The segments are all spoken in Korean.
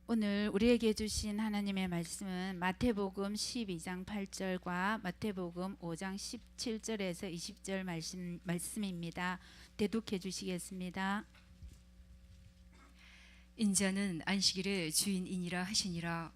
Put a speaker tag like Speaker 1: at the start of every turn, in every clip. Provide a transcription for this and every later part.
Speaker 1: 오늘 우리에게 주신 하나님의 말씀은 마태복음 12장 8절과 마태복음 5장 17절에서 20절 말씀입니다. 대독해 주시겠습니다.
Speaker 2: 인자는 안식일의 주인이니라 하시니라.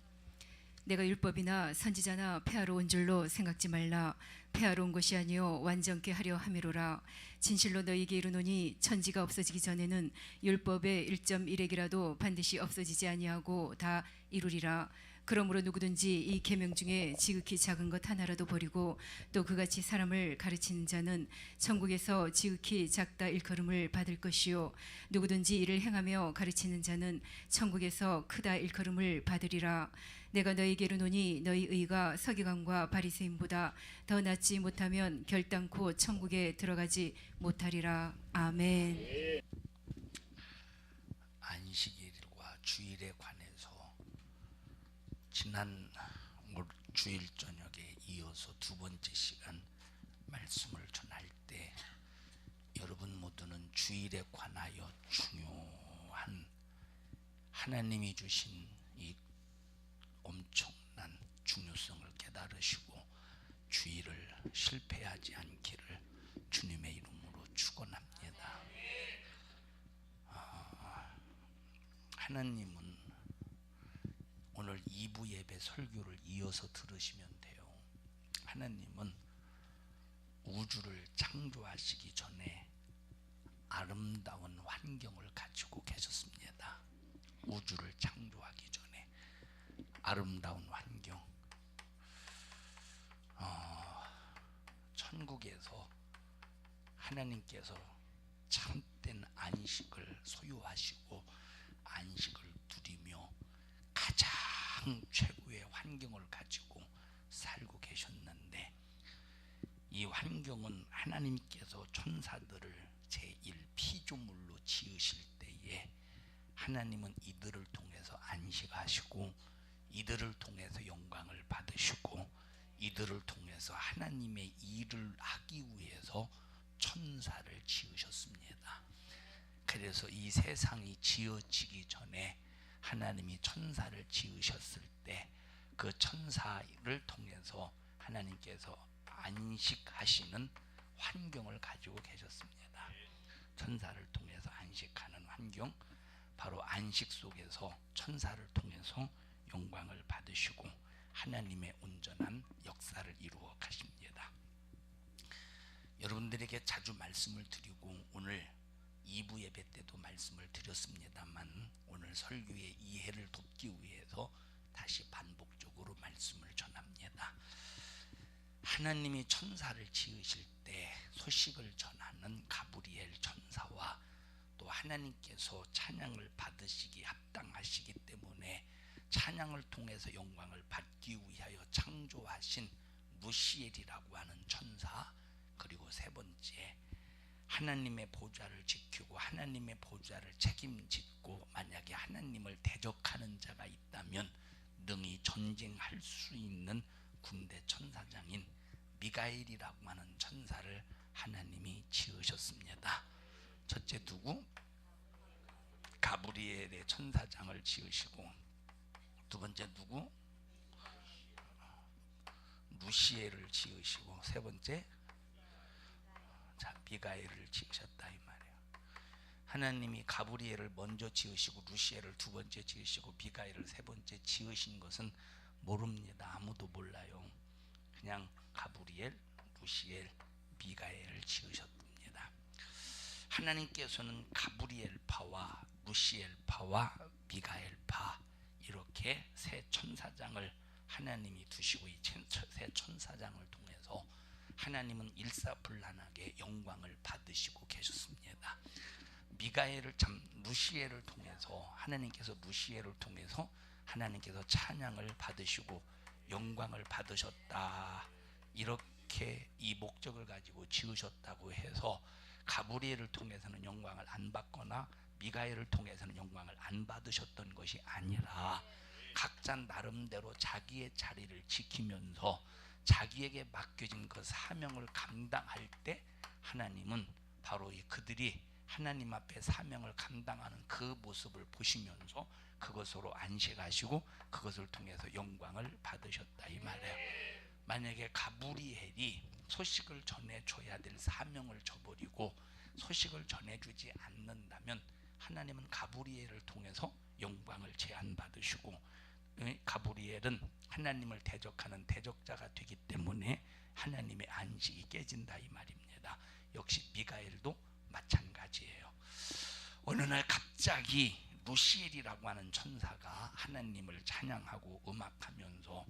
Speaker 2: 내가 율법이나 선지자나 폐하러 온 줄로 생각지 말라. 폐하러 온 것이 아니요 완전케 하려 함이로라. 진실로 너희에게 이르노니 천지가 없어지기 전에는 율법의 1.1획이라도 반드시 없어지지 아니하고 다 이루리라. 그러므로 누구든지 이 계명 중에 지극히 작은 것 하나라도 버리고 또 그같이 사람을 가르치는 자는 천국에서 지극히 작다 일컬음을 받을 것이요 누구든지 이를 행하며 가르치는 자는 천국에서 크다 일컬음을 받으리라. 내가 너희에게 이르노니 너희 의가 서기관과 바리새인보다 더 낫지 못하면 결단코 천국에 들어가지 못하리라. 아멘.
Speaker 3: 안식일과 주일에 관해서 지난 주일 저녁에 이어서 두 번째 시간 말씀을 전할 때 여러분 모두는 주일에 관하여 중요한 하나님이 주신 이 엄청난 중요성을 깨달으시고 주일을 실패하지 않기를 주님의 이름으로 축원합니다. 하나님은 오늘 2부 예배 설교를 이어서 들으시면 돼요. 하나님은 우주를 창조하시기 전에 아름다운 환경을 가지고 계셨습니다. 우주를 창조하기 전에 아름다운 환경. 천국에서 하나님께서 참된 안식을 소유하시고 안식을 누리며 가장 최고의 환경을 가지고 살고 계셨는데, 이 환경은 하나님께서 천사들을 제1피조물로 지으실 때에 하나님은 이들을 통해서 안식하시고 이들을 통해서 영광을 받으시고 이들을 통해서 하나님의 일을 하기 위해서 천사를 지으셨습니다. 그래서 이 세상이 지어지기 전에 하나님이 천사를 지으셨을 때 그 천사를 통해서 하나님께서 안식하시는 환경을 가지고 계셨습니다. 천사를 통해서 안식하는 환경, 바로 안식 속에서 천사를 통해서 영광을 받으시고 하나님의 온전한 역사를 이루어 가십니다. 여러분들에게 자주 말씀을 드리고 오늘 2부 예배 때도 말씀을 드렸습니다만 오늘 설교의 이해를 돕기 위해서 다시 반복적으로 말씀을 전합니다. 하나님이 천사를 지으실 때 소식을 전하는 가브리엘 천사와 또 하나님께서 찬양을 받으시기 합당하시기 때문에 찬양을 통해서 영광을 받기 위하여 창조하신 무시엘이라고 하는 천사, 그리고 세 번째 하나님의 보좌를 지키고 하나님의 보좌를 책임짓고 만약에 하나님을 대적하는 자가 있다면 능히 전쟁할 수 있는 군대 천사장인 미가엘이라고 하는 천사를 하나님이 지으셨습니다. 첫째 누구? 가브리엘의 천사장을 지으시고, 두 번째 누구? 루시엘을 지으시고, 세 번째 미가엘을 지으셨다 이 말이에요. 하나님이 가브리엘을 먼저 지으시고 루시엘을 두 번째 지으시고 미가엘을 세 번째 지으신 것은 모릅니다. 아무도 몰라요. 그냥 가브리엘, 루시엘, 미가엘을 지으셨습니다. 하나님께서는 가브리엘파와 루시엘파와 미가엘파 이렇게 세 천사장을 하나님이 두시고 이 세 천사장을 통해서 하나님은 일사불란하게 영광을 받으시고 계셨습니다. 루시엘을 통해서 하나님께서 루시엘을 통해서 하나님께서 찬양을 받으시고 영광을 받으셨다, 이렇게 이 목적을 가지고 지으셨다고 해서 가브리엘을 통해서는 영광을 안 받거나 미가엘을 통해서는 영광을 안 받으셨던 것이 아니라 각자 나름대로 자기의 자리를 지키면서 자기에게 맡겨진 그 사명을 감당할 때 하나님은 바로 그들이 하나님 앞에 사명을 감당하는 그 모습을 보시면서 그것으로 안식하시고 그것을 통해서 영광을 받으셨다 이 말이에요. 만약에 가브리엘이 소식을 전해줘야 될 사명을 저버리고 소식을 전해주지 않는다면 하나님은 가브리엘을 통해서 영광을 제한받으시고, 가브리엘은 하나님을 대적하는 대적자가 되기 때문에 하나님의 안식이 깨진다 이 말입니다. 역시 미가엘도 마찬가지예요. 어느 날 갑자기 루시엘이라고 하는 천사가 하나님을 찬양하고 음악하면서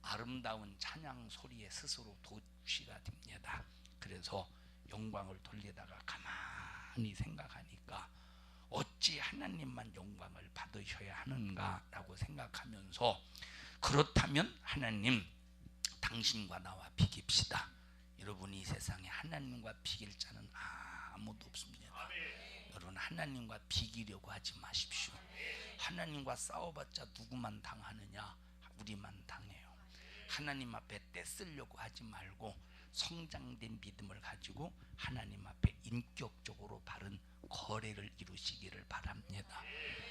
Speaker 3: 아름다운 찬양 소리에 스스로 도취가 됩니다. 그래서 영광을 돌리다가 가만히 생각하니까 어찌 하나님만 영광을 받으셔야 하는가라고 생각하면서, 그렇다면 하나님 당신과 나와 비깁시다. 여러분, 이 세상에 하나님과 비길 자는 아무도 없습니다. 여러분, 하나님과 비기려고 하지 마십시오. 하나님과 싸워봤자 누구만 당하느냐? 우리만 당해요. 하나님 앞에 떼쓰려고 하지 말고 성장된 믿음을 가지고 하나님 앞에 인격적으로 바른 거래를 이루시기를 바랍니다.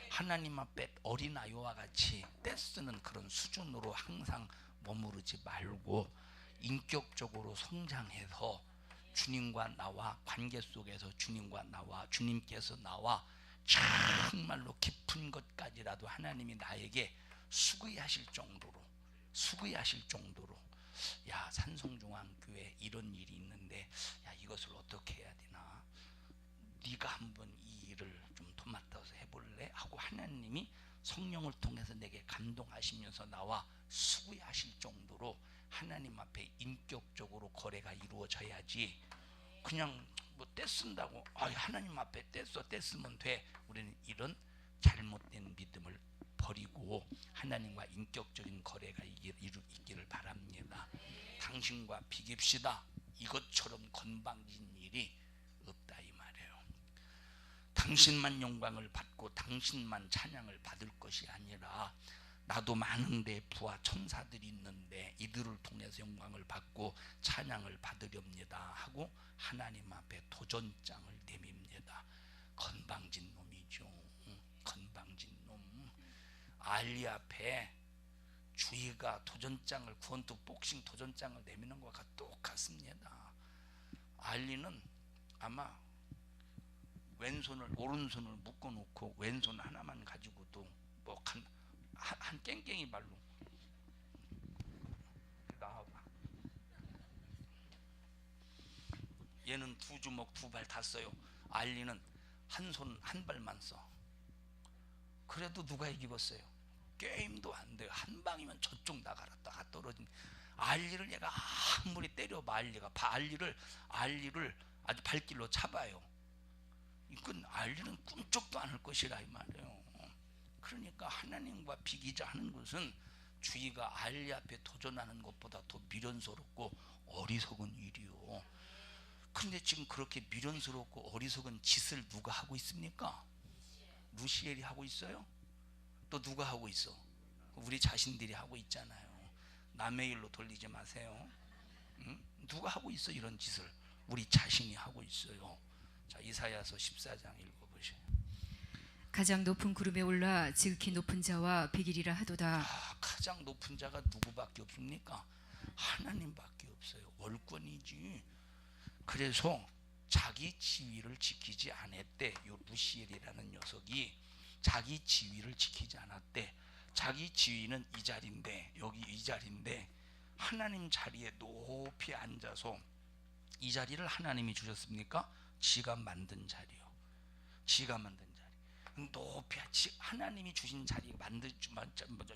Speaker 3: 하나님 앞에 어린아이와 같이 떼쓰는 그런 수준으로 항상 머무르지 말고 인격적으로 성장해서 주님과 나와 관계 속에서 주님과 나와 주님께서 나와 정말로 깊은 것까지라도 하나님이 나에게 수고하실 정도로 야, 산성중앙교회 이런 일이 있는데 야, 이것을 어떻게 해야 되나, 네가 한번 이 일을 좀 도맡아서 해볼래? 하고 하나님이 성령을 통해서 내게 감동하시면서 나와 수고하실 정도로 하나님 앞에 인격적으로 거래가 이루어져야지, 그냥 뭐 떼쓴다고 하나님 앞에 떼쓰면 돼. 우리는 이런 잘못된 믿음을 버리고 하나님과 인격적인 거래가 있기를 바랍니다. 당신과 비깁시다. 이것처럼 건방진 일이 없다 이 말이에요. 당신만 영광을 받고 당신만 찬양을 받을 것이 아니라 나도 많은데 부하 천사들이 있는데 이들을 통해서 영광을 받고 찬양을 받으렵니다 하고 하나님 앞에 도전장을 내밉니다. 건방진 놈이죠. 건방진 놈. 알리 앞에 주의가 도전장을, 구원투 복싱 도전장을 내미는 것과 똑같습니다. 알리는 아마 왼손을 오른손을 묶어놓고 왼손 하나만 가지고도 뭐 한 깽깽이 발로 나와봐. 얘는 두 주먹 두 발 다 써요. 알리는 한 손 한 발만 써. 그래도 누가 이기겠어요? 게임도 안 돼요. 한 방이면 저쪽 나가라 떨어진 알리를 얘가 아무리 때려봐 알리를 아주 발길로 잡아요. 이건 알리는 꿈쩍도 않을 것이라 이 말이에요. 그러니까 하나님과 비기자 하는 것은 주의가 알리 앞에 도전하는 것보다 더 미련스럽고 어리석은 일이요. 그런데 지금 그렇게 미련스럽고 어리석은 짓을 누가 하고 있습니까? 루시엘이 하고 있어요? 또 누가 하고 있어? 우리 자신들이 하고 있잖아요. 남의 일로 돌리지 마세요. 응? 누가 하고 있어 이런 짓을? 우리 자신이 하고 있어요. 자, 이사야서 14장 읽어보세요.
Speaker 2: 가장 높은 구름에 올라 지극히 높은 자와 비기리라 하도다.
Speaker 3: 가장 높은 자가 누구밖에 없습니까? 하나님밖에 없어요. 월권이지. 그래서 자기 지위를 지키지 않았대. 요 루시엘이라는 녀석이 자기 지위를 지키지 않았대. 자기 지위는 이 자리인데, 여기 이 자리인데 하나님 자리에 높이 앉아서, 이 자리를 하나님이 주셨습니까? 지가 만든 자리요. 지가 만든 자리. 높이 하나님이 주신 자리,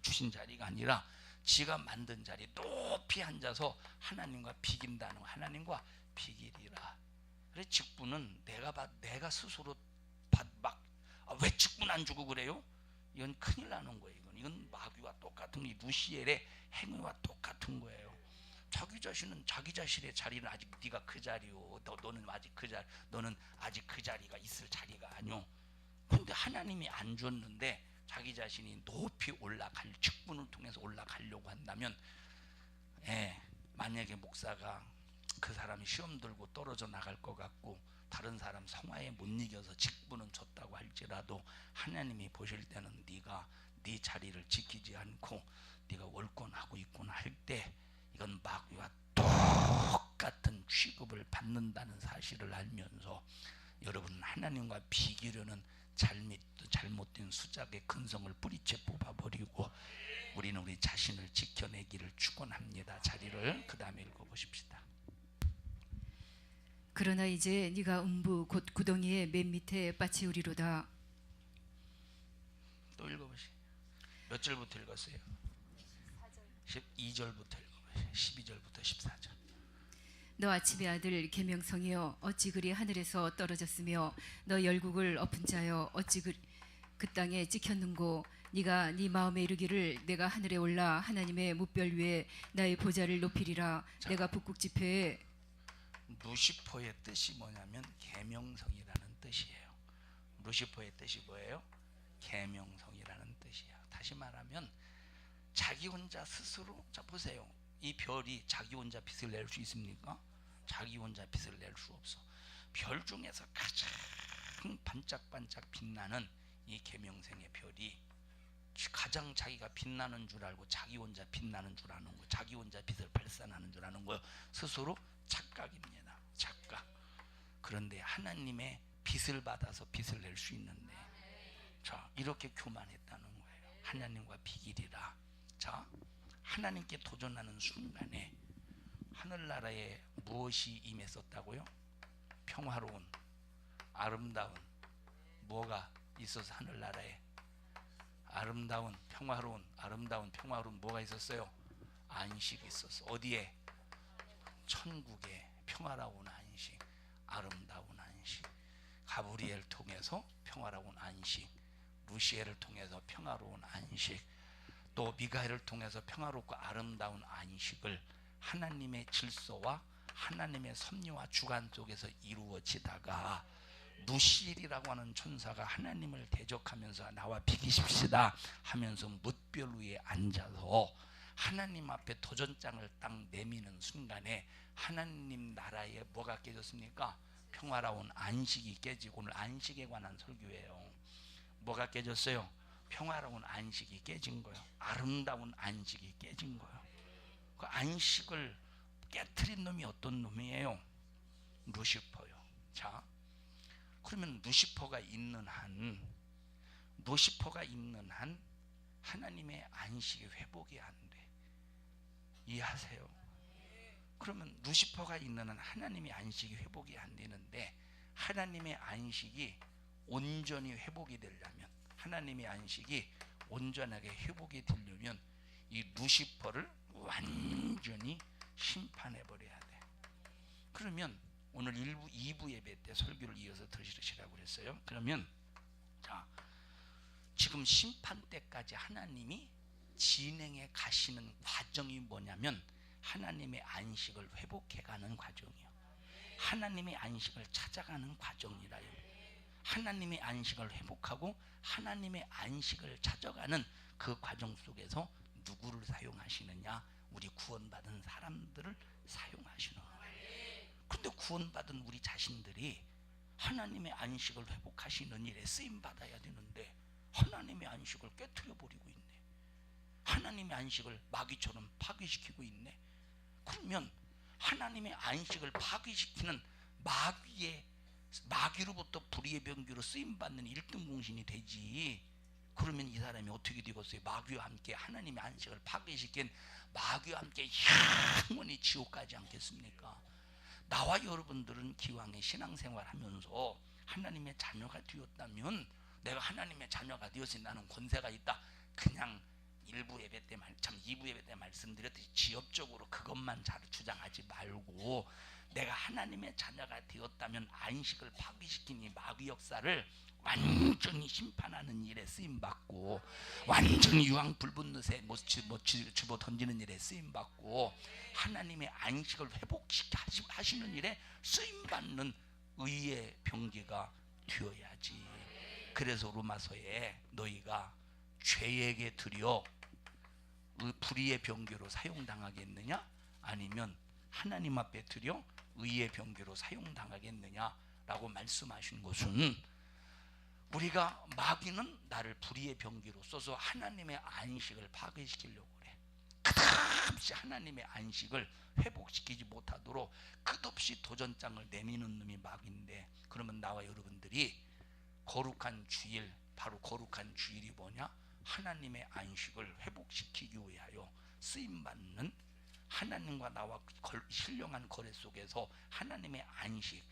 Speaker 3: 주신 자리가 아니라 지가 만든 자리 높이 앉아서 하나님과 비긴다는 거. 하나님과 비기리라. 그래, 직분은 내가 스스로 왜 직분 안 주고 그래요? 이건 큰일 나는 거예요. 이건 마귀와 똑같은, 이 루시엘의 행위와 똑같은 거예요. 자기 자신은 자기 자신의 자리는 아직 네가 그 자리요. 너는 아직 그 자리가 있을 자리가 아니요. 그런데 하나님이 안 줬는데 자기 자신이 높이 올라갈, 직분을 통해서 올라가려고 한다면, 만약에 목사가 그 사람이 시험 들고 떨어져 나갈 것 같고 다른 사람 성화에 못 이겨서 직분은 줬다고 할지라도 하나님이 보실 때는 네가 네 자리를 지키지 않고 네가 월권하고 있구나 할 때 이건 마귀와 똑같은 취급을 받는다는 사실을 알면서 여러분 하나님과 비기려는 잘못된 수작의 근성을 뿌리채 뽑아버리고 우리는 우리 자신을 지켜내기를 축원합니다. 자리를 그 다음에 읽어보십시다.
Speaker 2: 그러나 이제 네가 음부 곧 구덩이의 맨 밑에 빠치우리로다.
Speaker 3: 또 읽어보시. 몇 절부터 읽었어요? 12절부터 읽어보시. 12절부터 14절.
Speaker 2: 너 아침의 아들 계명성이여 어찌 그리 하늘에서 떨어졌으며 너 열국을 엎은 자여 어찌 그 땅에 찍혔는고 네가 네 마음에 이르기를 내가 하늘에 올라 하나님의 무별 위에 나의 보좌를 높이리라. 내가 북극 지폐에
Speaker 3: 루시퍼의 뜻이 뭐냐면 계명성이라는 뜻이에요. 루시퍼의 뜻이 뭐예요? 계명성이라는 뜻이에요. 다시 말하면 자기 혼자 스스로, 자 보세요. 이 별이 자기 혼자 빛을 낼 수 있습니까? 자기 혼자 빛을 낼 수 없어. 별 중에서 가장 반짝반짝 빛나는 이 계명성의 별이 가장 자기가 빛나는 줄 알고 자기 혼자 빛나는 줄 아는 거, 자기 혼자 빛을 발산하는 줄 아는 거 스스로 착각입니다. 착각. 그런데 하나님의 빛을 받아서 빛을 낼 수 있는데, 자 이렇게 교만했다는 거예요. 하나님과 비길이라. 자 하나님께 도전하는 순간에 하늘나라에 무엇이 임했었다고요? 평화로운, 아름다운, 뭐가 있어서 하늘나라에 아름다운, 평화로운 뭐가 있었어요? 안식이 있었어. 어디에? 천국에 평화로운 안식, 아름다운 안식. 가브리엘 통해서 평화로운 안식, 루시엘을 통해서 평화로운 안식, 또 미가엘을 통해서 평화롭고 아름다운 안식을 하나님의 질서와 하나님의 섭리와 주관 속에서 이루어지다가 루시엘이라고 하는 천사가 하나님을 대적하면서 나와 비기십시다 하면서 뭇별 위에 앉아서 하나님 앞에 도전장을 딱 내미는 순간에 하나님 나라에 뭐가 깨졌습니까? 평화로운 안식이 깨지고, 오늘 안식에 관한 설교예요. 뭐가 깨졌어요? 평화로운 안식이 깨진 거예요. 아름다운 안식이 깨진 거예요. 그 안식을 깨트린 놈이 어떤 놈이에요? 루시퍼요. 자, 그러면 루시퍼가 있는 한 하나님의 안식이 회복이 안 돼. 이해하세요? 그러면 루시퍼가 있는 한 하나님의 안식이 회복이 안 되는데, 하나님의 안식이 온전히 회복이 되려면, 하나님의 안식이 온전하게 회복이 되려면 이 루시퍼를 완전히 심판해 버려야 돼. 그러면 오늘 2부 예배 때 설교를 이어서 들으시라고 그랬어요. 그러면 자, 지금 심판 때까지 하나님이 진행해 가시는 과정이 뭐냐면 하나님의 안식을 회복해가는 과정이요. 하나님의 안식을 찾아가는 과정이라요. 하나님의 안식을 회복하고 하나님의 안식을 찾아가는 그 과정 속에서 누구를 사용하시느냐? 우리 구원받은 사람들을 사용하시는 거예요. 근데 구원받은 우리 자신들이 하나님의 안식을 회복하시는 일에 쓰임받아야 되는데 하나님의 안식을 깨트려 버리고 있네. 하나님의 안식을 마귀처럼 파괴시키고 있네. 그러면 하나님의 안식을 파괴시키는 마귀로부터 불의의 병기로 쓰임받는 1등 공신이 되지. 그러면 이 사람이 어떻게 되겠어요? 마귀와 함께 하나님의 안식을 파괴시킨 마귀와 함께 영원히 지옥 가지 않겠습니까? 나와 여러분들은 기왕에 신앙생활 하면서 하나님의 자녀가 되었다면, 내가 하나님의 자녀가 되었으니 나는 권세가 있다. 그냥 2부 예배 때 말씀드렸듯이 지엽적으로 그것만 잘 주장하지 말고, 내가 하나님의 자녀가 되었다면 안식을 파괴시킨 이 마귀 역사를 완전히 심판하는 일에 쓰임받고, 완전히 유황 불붙는새 집어 던지는 일에 쓰임받고, 하나님의 안식을 회복하시는 일에 쓰임받는 의의 병기가 되어야지. 그래서 로마서에 너희가 죄에게 드려 불의의 병기로 사용당하겠느냐, 아니면 하나님 앞에 드려 의의 병기로 사용당하겠느냐 라고 말씀하신 것은 우리가 마귀는 나를 불의의 병기로 써서 하나님의 안식을 파괴시키려고 그래. 끝없이 하나님의 안식을 회복시키지 못하도록 끝없이 도전장을 내미는 놈이 마귀인데, 그러면 나와 여러분들이 거룩한 주일, 바로 거룩한 주일이 뭐냐? 하나님의 안식을 회복시키기 위하여 쓰임받는 하나님과 나와 신령한 거래 속에서 하나님의 안식,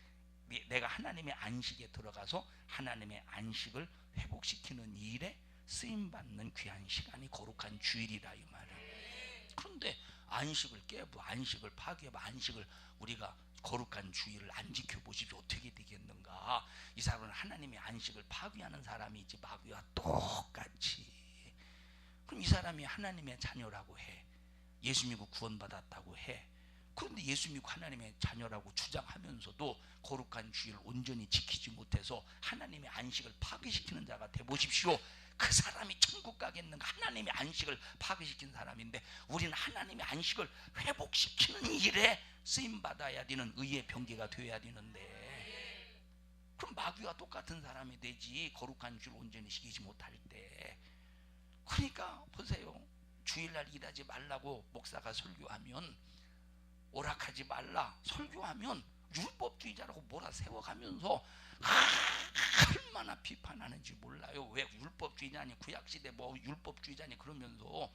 Speaker 3: 내가 하나님의 안식에 들어가서 하나님의 안식을 회복시키는 일에 쓰임받는 귀한 시간이 거룩한 주일이다 이 말이에요. 그런데 안식을 깨고 안식을 파괴하고 안식을 우리가 거룩한 주일을 안 지켜보십시오. 어떻게 되겠는가? 이 사람은 하나님의 안식을 파괴하는 사람이지 마귀와 똑같이. 그럼 이 사람이 하나님의 자녀라고 해. 예수 믿고 구원받았다고 해. 그런데 예수 믿고 하나님의 자녀라고 주장하면서도 거룩한 주일을 온전히 지키지 못해서 하나님의 안식을 파괴시키는 자가 되보십시오. 그 사람이 천국 가겠는가? 하나님의 안식을 파괴시킨 사람인데, 우리는 하나님의 안식을 회복시키는 일에 쓰임받아야 되는 의의 병기가 되어야 되는데, 그럼 마귀와 똑같은 사람이 되지, 거룩한 주를 온전히 지키지 못할 때. 그러니까 보세요, 주일날 일하지 말라고 목사가 설교하면, 오락하지 말라 설교하면 율법주의자라고 몰아세워가면서 얼마나 비판하는지 몰라요. 왜 율법주의자니, 구약시대 뭐 율법주의자니 그러면서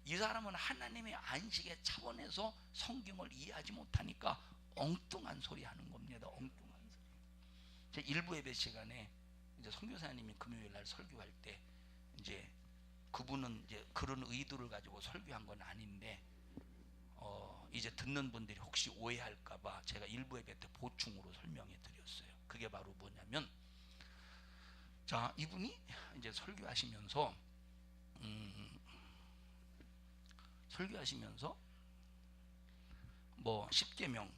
Speaker 3: 이 사람은 하나님의 안식의 차원에서 성경을 이해하지 못하니까 엉뚱한 소리 하는 겁니다. 엉뚱한 소리. 제 일부 예배 시간에 이제 선교사님이 금요일날 설교할 때, 이제 그분은 이제 그런 의도를 가지고 설교한 건 아닌데, 이제 듣는 분들이 혹시 오해할까봐 제가 일부 예배 때 보충으로 설명해 드렸어요. 그게 바로 뭐냐면, 자, 이분이 이제 설교하시면서 뭐 10계명,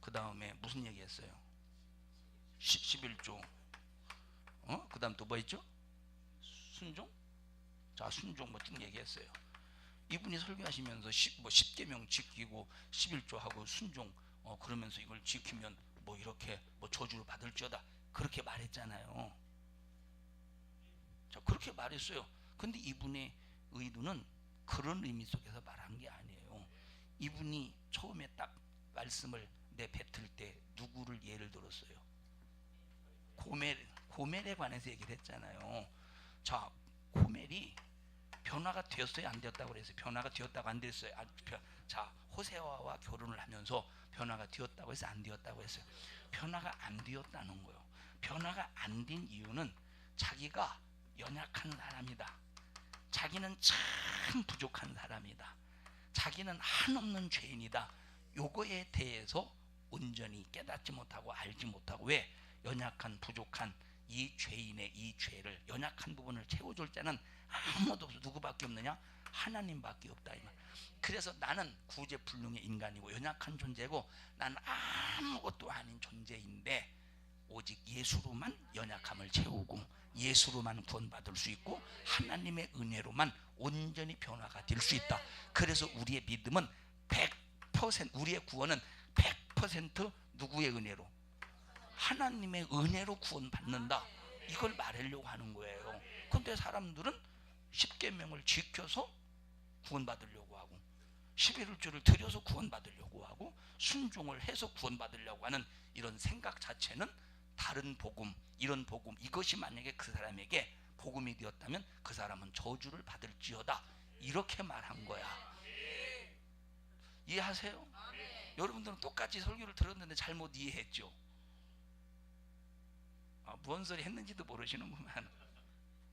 Speaker 3: 그 다음에 무슨 얘기했어요? 11조, 그 다음 또 뭐 있죠? 순종? 자, 순종 뭐 쭉 얘기했어요. 이분이 설교하시면서 10계명 지키고 11조 하고 순종 그러면서 이걸 지키면 뭐 이렇게 뭐 저주를 받을지어다 그렇게 말했잖아요. 자, 그렇게 말했어요. 근데 이분의 의도는 그런 의미 속에서 말한 게 아니에요. 이분이 처음에 딱 말씀을 내뱉을 때 누구를 예를 들었어요? 고멜에 관해서 얘기를 했잖아요. 자, 고멜이 변화가 되었어요, 안 되었다고 그랬어요? 변화가 되었다고 안 됐어요? 자, 호세아와 결혼을 하면서 변화가 되었다고 해서 안 되었다고 했어요? 변화가 안 되었다는 거예요. 변화가 안 된 이유는 자기가 연약한 사람이다. 자기는 참 부족한 사람이다. 자기는 한없는 죄인이다. 요거에 대해서 온전히 깨닫지 못하고 알지 못하고, 왜? 연약한 부족한 이 죄인의 이 죄를, 연약한 부분을 채워줄 자는 아무도 없어. 누구밖에 없느냐? 하나님밖에 없다 이 말. 그래서 나는 구제불능의 인간이고 연약한 존재고 나는 아무것도 아닌 존재인데, 오직 예수로만 연약함을 채우고 예수로만 구원받을 수 있고 하나님의 은혜로만 온전히 변화가 될 수 있다. 그래서 우리의 믿음은 100%, 우리의 구원은 100% 누구의 은혜로? 하나님의 은혜로 구원받는다. 이걸 말하려고 하는 거예요. 그런데 사람들은 10계명을 지켜서 구원받으려고 하고 11조를 드려서 구원받으려고 하고 순종을 해서 구원받으려고 하는 이런 생각 자체는 다른 복음, 이런 복음, 이것이 만약에 그 사람에게 복음이 되었다면 그 사람은 저주를 받을지어다, 이렇게 말한 거야. 이해하세요? 여러분들은 똑같이 설교를 들었는데 잘못 이해했죠? 무슨 소리 했는지도 모르시는구만.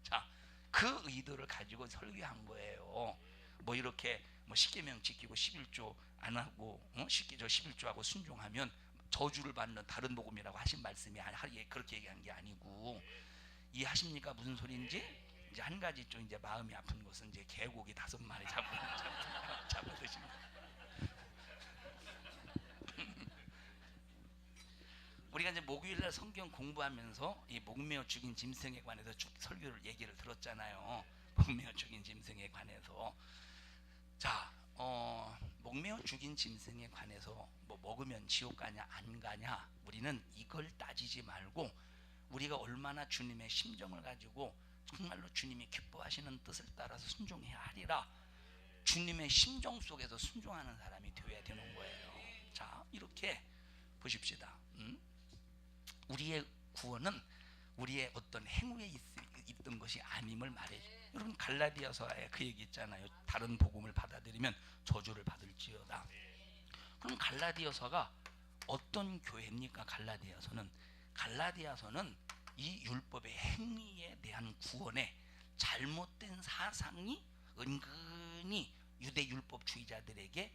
Speaker 3: 자, 그 의도를 가지고 설교한 거예요. 뭐 이렇게 뭐 10계명 지키고 11조 안 하고 10계조 11조 하고 순종하면 저주를 받는 다른 복음이라고 하신 말씀이 그렇게 얘기한 게 아니고, 이해하십니까? 무슨 소리인지? 이제 한 가지 좀 이제 마음이 아픈 것은 이제 개고기 5마리 잡아 드시는 거. 우리가 이제 목요일날 성경 공부하면서 이 목매어 죽인 짐승에 관해서 설교를 얘기를 들었잖아요. 목매어 죽인 짐승에 관해서. 자, 목매어 죽인 짐승에 관해서 뭐 먹으면 지옥 가냐 안 가냐, 우리는 이걸 따지지 말고 우리가 얼마나 주님의 심정을 가지고 정말로 주님이 기뻐하시는 뜻을 따라서 순종해야 하리라, 주님의 심정 속에서 순종하는 사람이 되어야 되는 거예요. 자, 이렇게 보십시다. 우리의 구원은 우리의 어떤 행위에 있던 것이 아님을 말해요. 여러분 갈라디아서에 그 얘기 있잖아요. 다른 복음을 받아들이면 저주를 받을지어다. 그럼 갈라디아서가 어떤 교회입니까? 갈라디아서는 이 율법의 행위에 대한 구원에 잘못된 사상이 은근히 유대 율법주의자들에게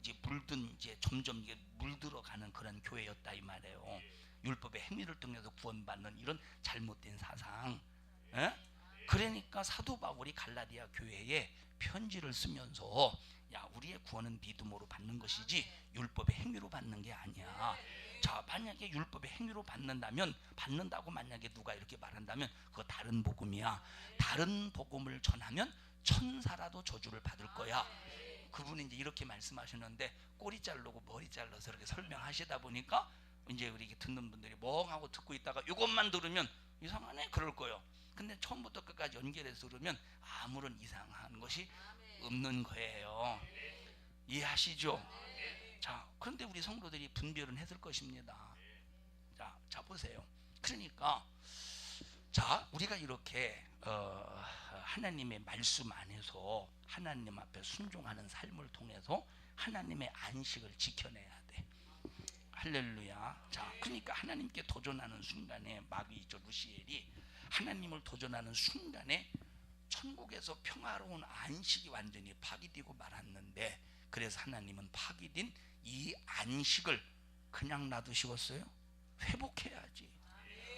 Speaker 3: 이제 점점 이게 물들어가는 그런 교회였다 이 말이에요. 율법의 행위를 통해서 구원받는 이런 잘못된 사상. 그러니까 사도 바울이 갈라디아 교회에 편지를 쓰면서 야, 우리의 구원은 믿음으로 받는 것이지 율법의 행위로 받는 게 아니야. 자, 만약에 율법의 행위로 받는다고 만약에 누가 이렇게 말한다면 그거 다른 복음이야. 다른 복음을 전하면 천사라도 저주를 받을 거야. 그분이 이제 이렇게 말씀하시는데 꼬리 자르고 머리 잘라서 이렇게 설명하시다 보니까 이제 우리 듣는 분들이 멍하고 듣고 있다가 이것만 들으면 이상하네 그럴 거예요. 근데 처음부터 끝까지 연결해서 들으면 아무런 이상한 것이 없는 거예요. 이해하시죠? 자, 그런데 우리 성도들이 분별은 했을 것입니다. 자 보세요. 그러니까 자, 우리가 이렇게 하나님의 말씀 안에서 하나님 앞에 순종하는 삶을 통해서 하나님의 안식을 지켜내야 돼. 할렐루야. 자, 그러니까 하나님께 도전하는 순간에 마귀죠 루시엘이 하나님을 도전하는 순간에 천국에서 평화로운 안식이 완전히 파괴되고 말았는데, 그래서 하나님은 파괴된 이 안식을 그냥 놔두시겠어요? 회복해야지.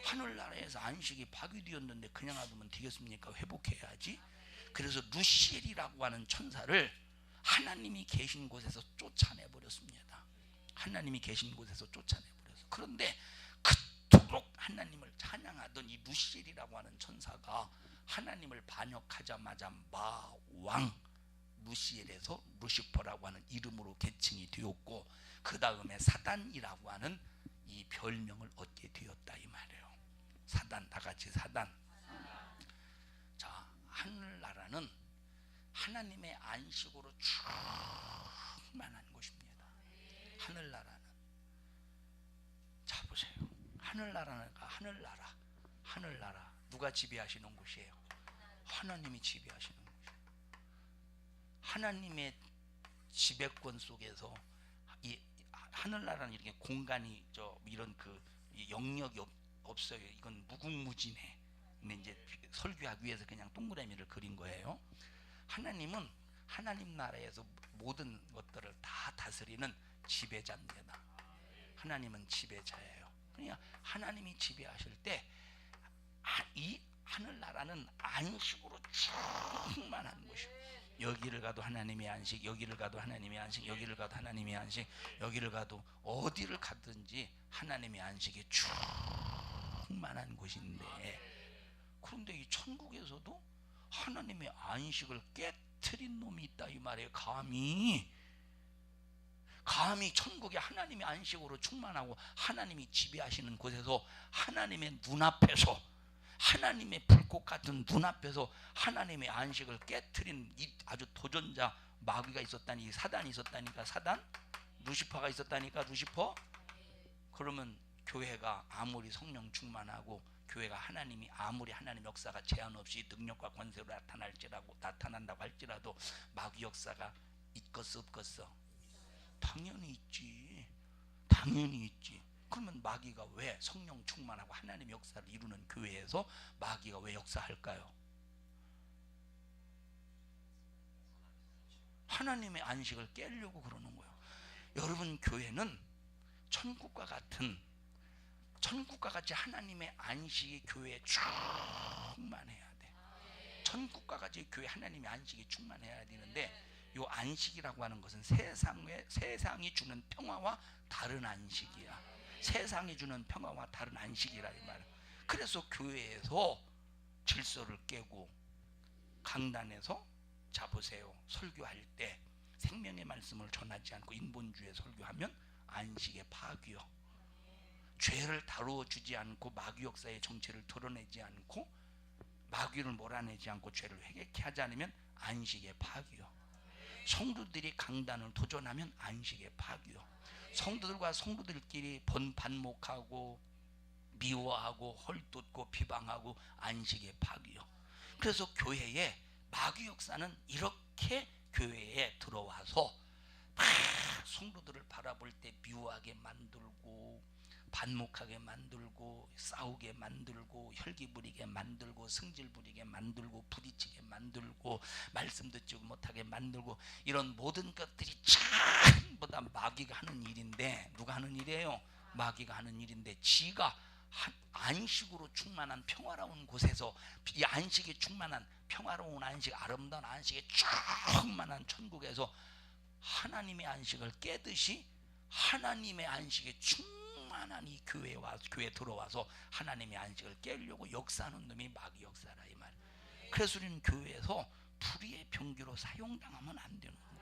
Speaker 3: 하늘나라에서 안식이 파괴되었는데 그냥 놔두면 되겠습니까? 회복해야지. 그래서 루시엘이라고 하는 천사를 하나님이 계신 곳에서 쫓아내버렸습니다. 하나님이 계신 곳에서 쫓아내버렸어. 그런데 그토록 하나님을 찬양하던 이 루시엘이라고 하는 천사가 하나님을 반역하자마자 마왕 루시엘에서 루시퍼라고 하는 이름으로 계칭이 되었고, 그 다음에 사단이라고 하는 이 별명을 얻게 되었다 이 말이에요. 사단, 다같이 사단. 자, 하늘나라는 하나님의 안식으로 충만한 곳입니다. 하늘나라는. 자 보세요. 하늘나라는 하늘나라 누가 지배하시는 곳이에요? 하나님이 지배하시는 곳이에요. 하나님의 지배권 속에서 이 하늘나라는 이렇게 공간이 이런 그 영역이 없어요. 이건 무궁무진해. 근데 이제 설교하기 위해서 그냥 동그라미를 그린 거예요. 하나님은 하나님 나라에서 모든 것들을 다 다스리는 지배자입니다. 하나님은 지배자예요. 그러니까 하나님이 지배하실 때 이 하늘나라는 안식으로 충만한 곳이에요. 여기를 가도 하나님의 안식, 여기를 가도 하나님의 안식, 여기를 가도 하나님의 안식, 여기를 가도 어디를 가든지 하나님의 안식이 충만한 곳인데, 그런데 이 천국에서도 하나님의 안식을 깨트린 놈이 있다 이 말이에요. 감히 천국에 하나님의 안식으로 충만하고 하나님이 지배하시는 곳에서 하나님의 눈앞에서, 하나님의 불꽃 같은 눈앞에서 하나님의 안식을 깨트린 이 아주 도전자 마귀가 있었다니, 사단이 있었다니까. 사단, 루시퍼가 있었다니까. 루시퍼. 그러면 교회가 아무리 성령 충만하고 교회가 하나님이 아무리 하나님 역사가 제한 없이 능력과 권세로 나타난다고 할지라도 마귀 역사가 있겠어 없겠어? 당연히 있지. 당연히 있지. 그러면 마귀가 왜 성령 충만하고 하나님 역사를 이루는 교회에서 마귀가 왜 역사할까요? 하나님의 안식을 깨려고 그러는 거예요. 여러분, 교회는 천국과 같이 하나님의 안식이 교회에 충만해야 돼. 천국과 같이 교회 하나님의 안식이 충만해야 되는데, 이 안식이라고 하는 것은 세상이 주는 평화와 다른 안식이야. 세상이 주는 평화와 다른 안식이라 이 말. 그래서 교회에서 질서를 깨고 강단에서 자 보세요. 설교할 때 생명의 말씀을 전하지 않고 인본주의 설교하면 안식의 파괴요. 죄를 다루어 주지 않고 마귀 역사의 정체를 드러내지 않고 마귀를 몰아내지 않고 죄를 회개케 하지 않으면 안식의 파괴요. 성도들이 강단을 도전하면 안식의 파괴요. 성도들과 성도들끼리 반목하고 미워하고 헐뜯고 비방하고 안식의 파괴요. 그래서 교회에 마귀 역사는 이렇게 교회에 들어와서 막 성도들을 바라볼 때 미워하게 만들고 반목하게 만들고 싸우게 만들고 혈기 부리게 만들고 성질 부리게 만들고 부딪히게 만들고 말씀 듣지 못하게 만들고 이런 모든 것들이 전부 다 마귀가 하는 일인데, 누가 하는 일이에요? 마귀가 하는 일인데, 지가 안식으로 충만한 평화로운 곳에서, 이 안식에 충만한 평화로운 안식, 아름다운 안식에 충만한 천국에서 하나님의 안식을 깨듯이 하나님의 안식에 충만한 이 교회에 들어와서 하나님의 안식을 깨려고 역사하는 놈이 마귀 역사라 이 말. 그래서 우리는 교회에서 불의의 병기로 사용당하면 안 되는 거예요.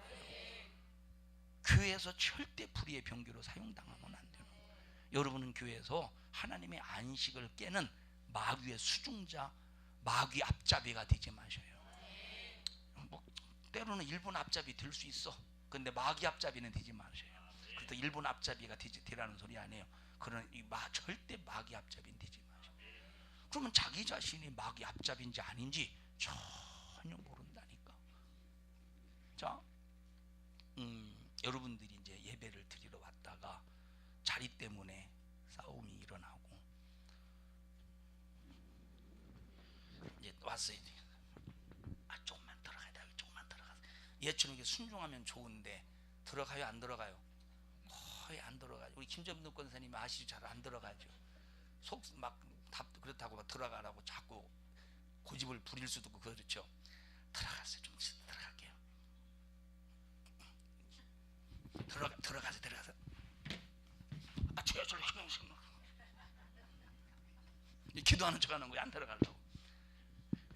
Speaker 3: 교회에서 절대 불의의 병기로 사용당하면 안 되는 거예요. 여러분은 교회에서 하나님의 안식을 깨는 마귀의 수중자, 마귀 앞잡이가 되지 마셔요. 뭐 때로는 일본 앞잡이 될 수 있어. 근데 마귀 앞잡이는 되지 마셔요. 그래도 일본 앞잡이가 되라는 소리 아니에요. 그런 절대 마귀 앞잡이는 되지 마셔요. 그러면 자기 자신이 마귀 앞잡인지 아닌지 전혀 모른다니까. 자, 여러분들이 이제 예배를 드리러 왔다가 자리 때문에 싸움이 일어나고 이제 왔어요. 조금만 들어가야 돼. 조금만 들어가. 예처럼 순종하면 좋은데 들어가요, 안 들어가요? 거의 안 들어가죠. 우리 김전묵 권사님이 아시죠? 잘 안 들어가죠. 속 막 그렇다고 막 들어가라고 자꾸 고집을 부릴 수도 있고 그렇죠. 들어가세요. 좀 들어갈게요. 들어가서 저절로 기도하는 척하는 거야. 안 들어가려고.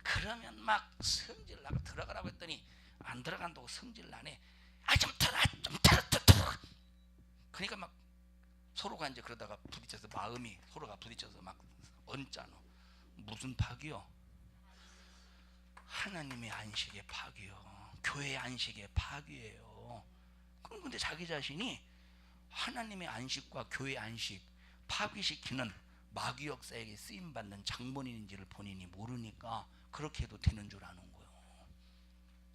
Speaker 3: 그러면 막 성질 나고 들어가라고 했더니 안 들어간다고 성질 나네. 좀 들어가. 그러니까 막 서로가 이제 그러다가 부딪혀서 마음이 서로가 부딪혀서 막 얹잖아. 무슨 파기요? 하나님의 안식의 파기요. 교회의 안식의 파기예요. 그럼 근데 자기 자신이 하나님의 안식과 교회의 안식 파기시키는 마귀 역사에게 쓰임 받는 장본인인지를 본인이 모르니까 그렇게 해도 되는 줄 아는 거예요.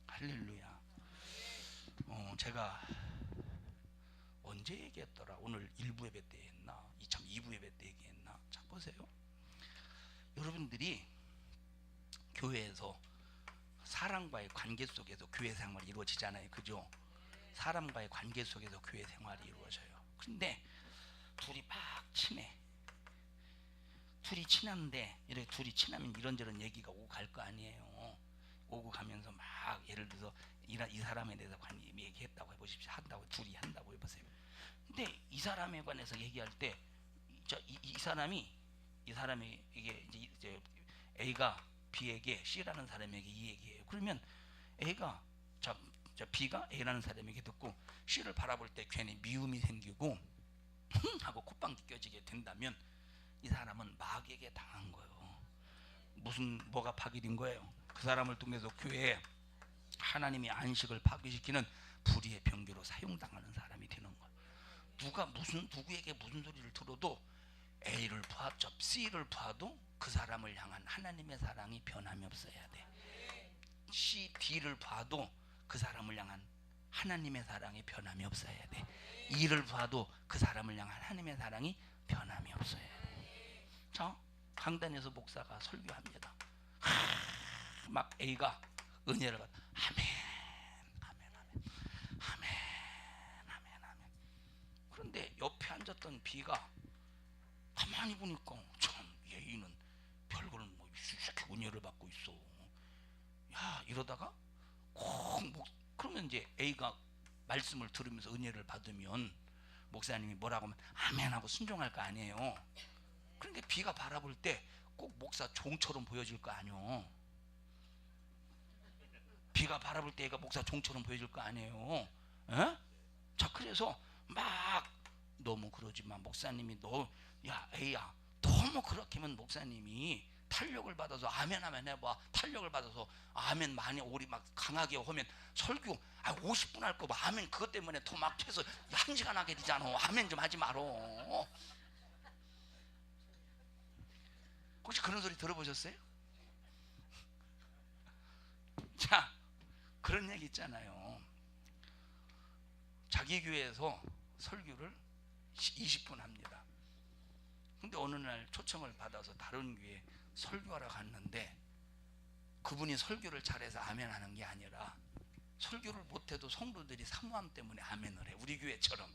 Speaker 3: 할렐루야. 제가 언제 얘기했더라? 오늘 1부 예배 때 했나? 2부 예배 때 얘기했나? 자 보세요. 여러분들이 교회에서 사람과의 관계 속에서 교회 생활이 이루어지잖아요. 그죠? 사람과의 관계 속에서 교회 생활이 이루어져요. 그런데 둘이 막 친해. 둘이 친한데 이렇게 둘이 친하면 이런저런 얘기가 오고 갈 거 아니에요. 오고 가면서 막 예를 들어서 이 사람에 대해서 얘기했다고 해보십시오. 둘이 한다고 해보세요. 근데 이 사람에 관해서 얘기할 때 이 사람이 이게 이제 A가 B에게 C라는 사람에게 이 얘기해요. 그러면 A가 B가 A라는 사람에게 듣고 C를 바라볼 때 괜히 미움이 생기고 하고 콧방귀 껴지게 된다면 이 사람은 마귀에게 당한 거예요. 뭐가 파괴된 거예요? 그 사람을 통해서 교회에 하나님의 안식을 파괴시키는 불의의 병기로 사용당하는 사람이 되는 거예요. 누구에게 무슨 소리를 들어도 A를 봐도 C를 봐도 그 사람을 향한 하나님의 사랑이 변함이 없어야 돼. D를 봐도 그 사람을 향한 하나님의 사랑이 변함이 없어야 돼. E를 봐도 그 사람을 향한 하나님의 사랑이 변함이 없어야 돼. 자, 강단에서 목사가 설교합니다. 막 A가 은혜를 받아. 아멘. 그런데 옆에 앉았던 B가 가만히 보니까 참 얘는 별걸 뭐 이렇게 은혜를 받고 있어. 야, 이러다가 그러면 이제 A가 말씀을 들으면서 은혜를 받으면 목사님이 뭐라고 하면 아멘 하고 순종할 거 아니에요. 그러니까 B가 바라볼 때 꼭 목사 종처럼 보여질 거 아니에요. 걔가 바라볼 때 얘가 목사 종처럼 보여줄 거 아니에요. 에? 자, 그래서 막 너무 그러지 마. 목사님이 야 에이야, 너무 그렇게 하면 목사님이 탄력을 받아서 아멘 해봐. 탄력을 받아서 아멘 많이 우리 막 강하게 하면 설교 50분 할 거 아멘 그것 때문에 더 막 해서 1시간 하게 되잖아. 아멘 좀 하지 말어. 혹시 그런 소리 들어보셨어요? 자, 그런 얘기 있잖아요. 자기 교회에서 설교를 20분 합니다. 근데 어느 날 초청을 받아서 다른 교회에 설교하러 갔는데 그분이 설교를 잘해서 아멘 하는 게 아니라 설교를 못해도 성도들이 사모함 때문에 아멘을 해. 우리 교회처럼